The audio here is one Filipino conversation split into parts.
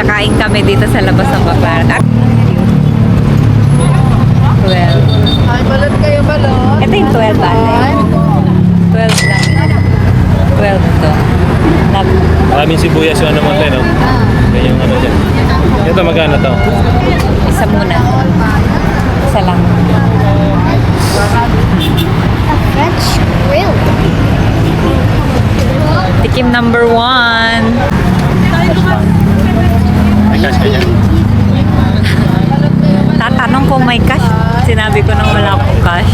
Kakain kami dito sa labas ng Baclaran. At 12. Ay, balot kayo, balot. Ito yung 12 bale. 12 lang. 12 to. Maraming sibuyas yung ano mo tayo, no? Yan yung ano dyan. Ito magkano to? Isa muna. Isa lang. French grill. Tikim number 1. May cash ka dyan? Tatanong kung may cash. Sinabi ko nang wala akong cash.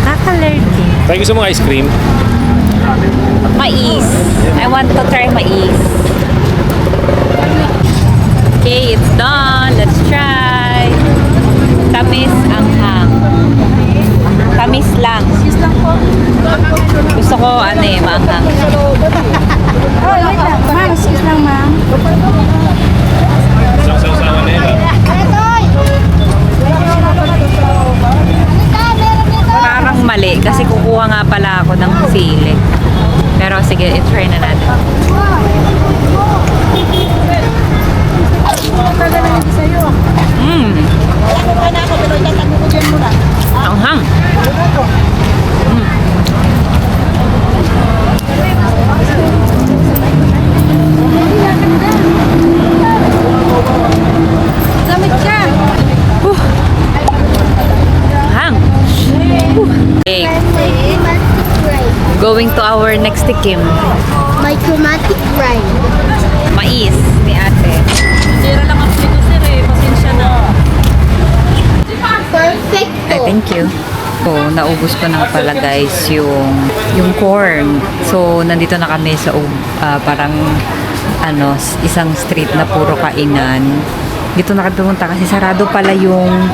Kakalerty. Tayo gusto mo ice cream? Mais. I want to try mais. Okay, it's done. Let's try. Tamis anghang. Tamis lang. Gusto ko ano eh, maanghang. Oh, wait lang. Ma'am, excuse lang, ma'am. Isang sausawan na yun, ha? Parang mali kasi kukuha nga pala ako ng sili. Pero sige, i-try na natin. Mmm. Anghang. Lamig ka. Anghang. Okay. Going to our next tikim. My chromatic ride. Mais ni ate. Sira lang ang sliko sir eh. Pasensya na. Perfect. Ay, thank you. So, naubos ko na pala guys yung corn. So, nandito na kami sa parang ano, isang street na puro kainan. Dito na kami pumunta kasi sarado pala yung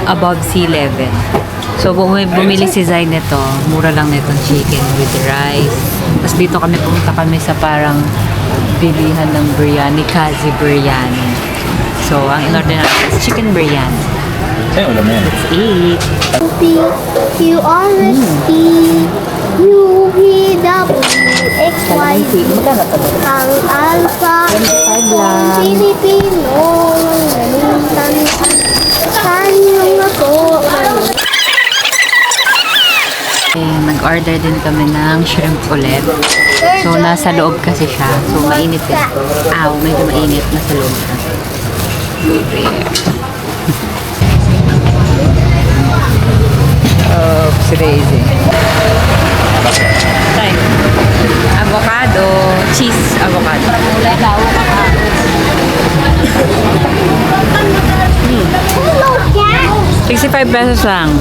above sea level. So, bumili si Zay nito. Mura lang nitong chicken with rice. Tapos dito kami pumunta kami sa parang bilihan ng biryani, Kazi Biryani. So, ang in-order natin is chicken biryani. Ay, ulam na yan. Let's eat. Q, R, S, T, U, V, W, X, Y, Z. Magkano to? Ang alpha, lang. Pilipino, tanong ako. Nag-order din kami ng shrimp ulit. So, nasa loob kasi siya. So, mainit din. Medyo mainit. Nasa loob siya. Oops, crazy. Time. Avocado. Cheese avocado. Kulay daw. 65 pesos lang.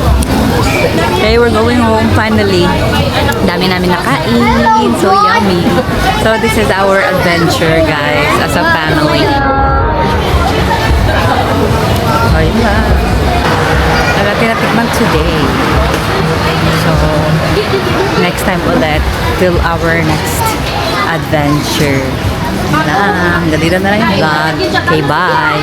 Okay, we're going home finally. Dami namin nakain. So yummy. So this is our adventure, guys, as a family. Oh, yeah. Natin natikman today. So, next time ulit till our next adventure. Hanggang dito na lang yung vlog. Okay, bye!